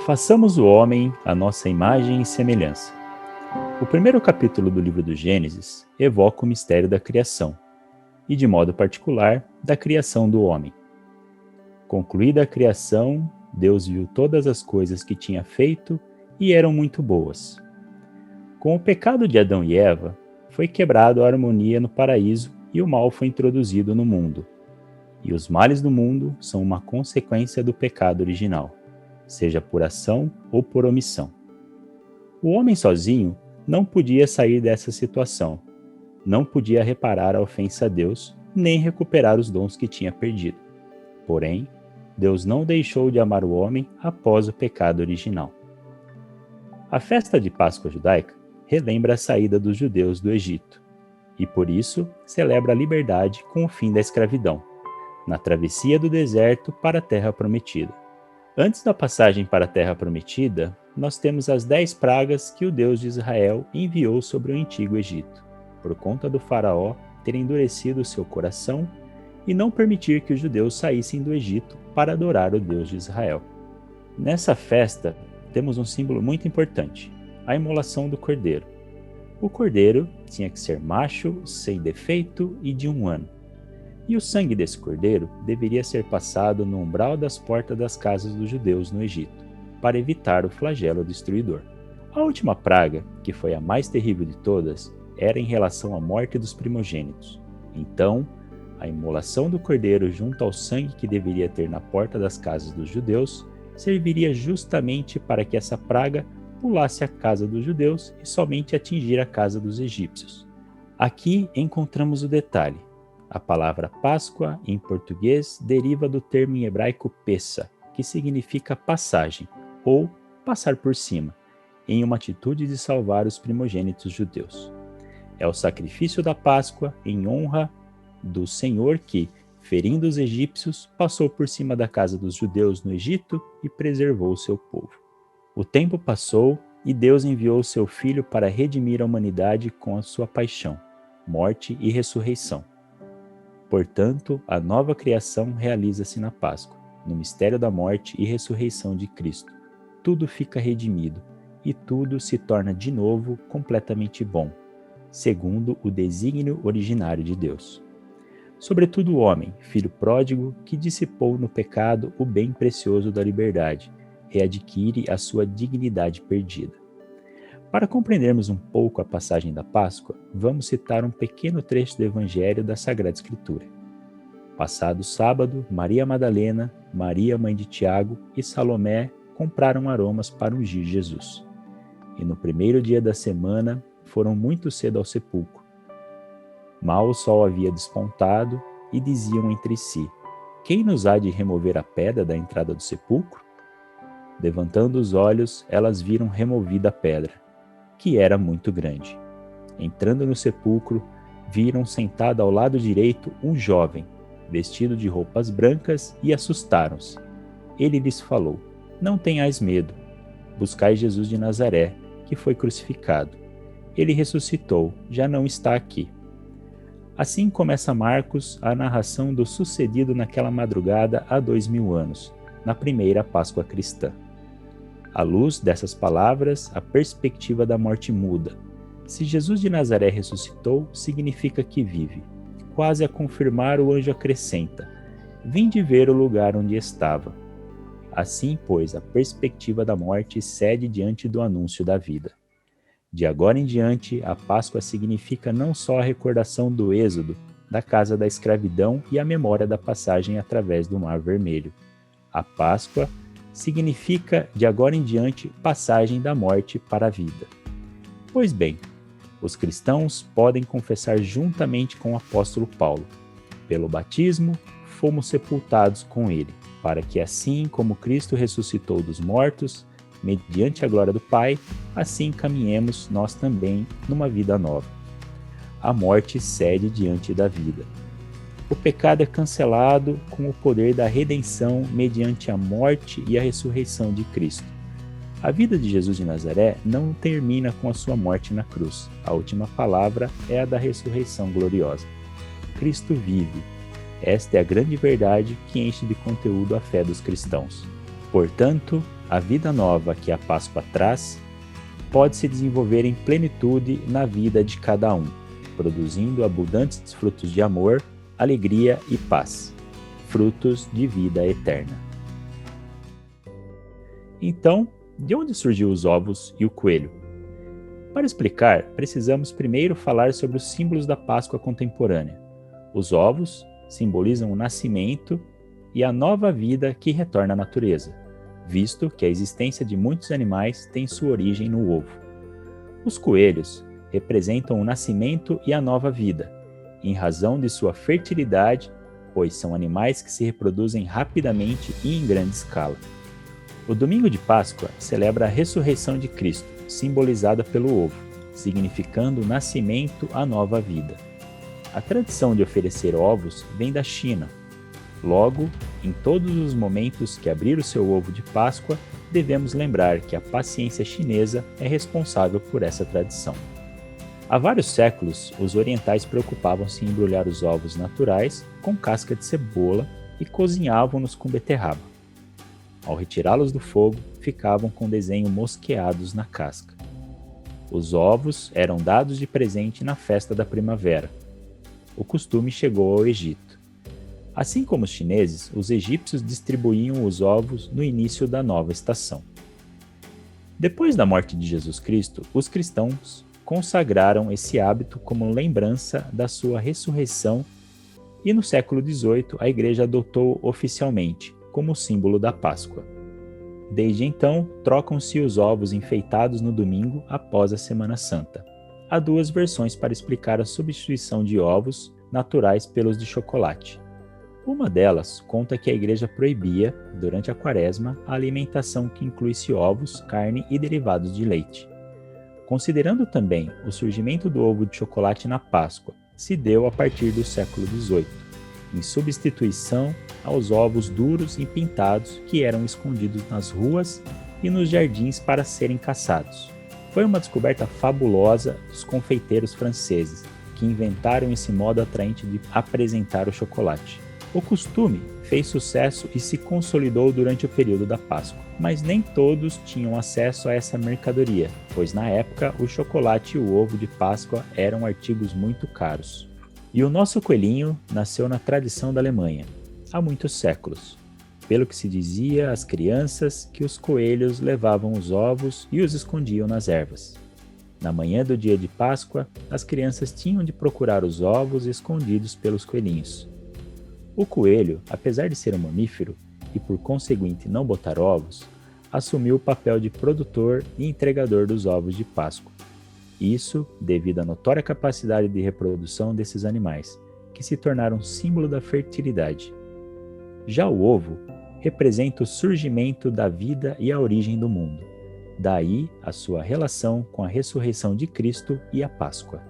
Façamos o homem à nossa imagem e semelhança. O primeiro capítulo do livro do Gênesis evoca o mistério da criação, e de modo particular, da criação do homem. Concluída a criação, Deus viu todas as coisas que tinha feito e eram muito boas. Com o pecado de Adão e Eva, foi quebrada a harmonia no paraíso e o mal foi introduzido no mundo. E os males do mundo são uma consequência do pecado original, seja por ação ou por omissão. O homem sozinho não podia sair dessa situação, não podia reparar a ofensa a Deus, nem recuperar os dons que tinha perdido. Porém, Deus não deixou de amar o homem após o pecado original. A festa de Páscoa judaica relembra a saída dos judeus do Egito, e por isso celebra a liberdade com o fim da escravidão, na travessia do deserto para a Terra Prometida. Antes da passagem para a Terra Prometida, nós temos as 10 pragas que o Deus de Israel enviou sobre o antigo Egito, por conta do faraó ter endurecido seu coração e não permitir que os judeus saíssem do Egito para adorar o Deus de Israel. Nessa festa, temos um símbolo muito importante, a imolação do cordeiro. O cordeiro tinha que ser macho, sem defeito e de 1 ano. E o sangue desse cordeiro deveria ser passado no umbral das portas das casas dos judeus no Egito, para evitar o flagelo destruidor. A última praga, que foi a mais terrível de todas, era em relação à morte dos primogênitos. Então, a imolação do cordeiro junto ao sangue que deveria ter na porta das casas dos judeus serviria justamente para que essa praga pulasse a casa dos judeus e somente atingir a casa dos egípcios. Aqui encontramos o detalhe. A palavra Páscoa, em português, deriva do termo em hebraico Pessa, que significa passagem, ou passar por cima, em uma atitude de salvar os primogênitos judeus. É o sacrifício da Páscoa em honra do Senhor que, ferindo os egípcios, passou por cima da casa dos judeus no Egito e preservou o seu povo. O tempo passou e Deus enviou o seu Filho para redimir a humanidade com a sua paixão, morte e ressurreição. Portanto, a nova criação realiza-se na Páscoa, no mistério da morte e ressurreição de Cristo. Tudo fica redimido e tudo se torna de novo completamente bom, segundo o desígnio originário de Deus. Sobretudo o homem, filho pródigo, que dissipou no pecado o bem precioso da liberdade, readquire a sua dignidade perdida. Para compreendermos um pouco a passagem da Páscoa, vamos citar um pequeno trecho do Evangelho da Sagrada Escritura. Passado sábado, Maria Madalena, Maria, mãe de Tiago, e Salomé compraram aromas para ungir Jesus. E no primeiro dia da semana, foram muito cedo ao sepulcro. Mal o sol havia despontado, e diziam entre si: quem nos há de remover a pedra da entrada do sepulcro? Levantando os olhos, elas viram removida a pedra, que era muito grande. Entrando no sepulcro, viram sentado ao lado direito um jovem, vestido de roupas brancas, e assustaram-se. Ele lhes falou: não tenhais medo, buscai Jesus de Nazaré, que foi crucificado. Ele ressuscitou, já não está aqui. Assim começa Marcos a narração do sucedido naquela madrugada há 2000 anos, na primeira Páscoa cristã. À luz dessas palavras, a perspectiva da morte muda. Se Jesus de Nazaré ressuscitou, significa que vive. Quase a confirmar, o anjo acrescenta: vinde ver o lugar onde estava. Assim, pois, a perspectiva da morte cede diante do anúncio da vida. De agora em diante, a Páscoa significa não só a recordação do êxodo, da casa da escravidão e a memória da passagem através do Mar Vermelho. A Páscoa significa, de agora em diante, passagem da morte para a vida. Pois bem, os cristãos podem confessar juntamente com o apóstolo Paulo: pelo batismo, fomos sepultados com ele, para que assim como Cristo ressuscitou dos mortos, mediante a glória do Pai, assim caminhemos nós também numa vida nova. A morte cede diante da vida. O pecado é cancelado com o poder da redenção mediante a morte e a ressurreição de Cristo. A vida de Jesus de Nazaré não termina com a sua morte na cruz. A última palavra é a da ressurreição gloriosa. Cristo vive. Esta é a grande verdade que enche de conteúdo a fé dos cristãos. Portanto, a vida nova que a Páscoa traz pode se desenvolver em plenitude na vida de cada um, produzindo abundantes frutos de amor, alegria e paz, frutos de vida eterna. Então, de onde surgiu os ovos e o coelho? Para explicar, precisamos primeiro falar sobre os símbolos da Páscoa contemporânea. Os ovos simbolizam o nascimento e a nova vida que retorna à natureza, visto que a existência de muitos animais tem sua origem no ovo. Os coelhos representam o nascimento e a nova vida, em razão de sua fertilidade, pois são animais que se reproduzem rapidamente e em grande escala. O domingo de Páscoa celebra a ressurreição de Cristo, simbolizada pelo ovo, significando o nascimento à nova vida. A tradição de oferecer ovos vem da China. Logo, em todos os momentos que abrir o seu ovo de Páscoa, devemos lembrar que a paciência chinesa é responsável por essa tradição. Há vários séculos, os orientais preocupavam-se em embrulhar os ovos naturais com casca de cebola e cozinhavam-nos com beterraba. Ao retirá-los do fogo, ficavam com desenho mosqueados na casca. Os ovos eram dados de presente na festa da primavera. O costume chegou ao Egito. Assim como os chineses, os egípcios distribuíam os ovos no início da nova estação. Depois da morte de Jesus Cristo, os cristãos consagraram esse hábito como lembrança da sua ressurreição e no século XVIII a Igreja adotou oficialmente como símbolo da Páscoa. Desde então, trocam-se os ovos enfeitados no domingo após a Semana Santa. Há duas versões para explicar a substituição de ovos naturais pelos de chocolate. Uma delas conta que a Igreja proibia, durante a Quaresma, a alimentação que incluísse ovos, carne e derivados de leite. Considerando também o surgimento do ovo de chocolate na Páscoa, se deu a partir do século XVIII, em substituição aos ovos duros e pintados que eram escondidos nas ruas e nos jardins para serem caçados. Foi uma descoberta fabulosa dos confeiteiros franceses, que inventaram esse modo atraente de apresentar o chocolate. O costume fez sucesso e se consolidou durante o período da Páscoa, mas nem todos tinham acesso a essa mercadoria, pois na época o chocolate e o ovo de Páscoa eram artigos muito caros. E o nosso coelhinho nasceu na tradição da Alemanha, há muitos séculos, pelo que se dizia às crianças que os coelhos levavam os ovos e os escondiam nas ervas. Na manhã do dia de Páscoa, as crianças tinham de procurar os ovos escondidos pelos coelhinhos. O coelho, apesar de ser um mamífero e por conseguinte não botar ovos, assumiu o papel de produtor e entregador dos ovos de Páscoa. Isso devido à notória capacidade de reprodução desses animais, que se tornaram símbolo da fertilidade. Já o ovo representa o surgimento da vida e a origem do mundo. Daí a sua relação com a ressurreição de Cristo e a Páscoa.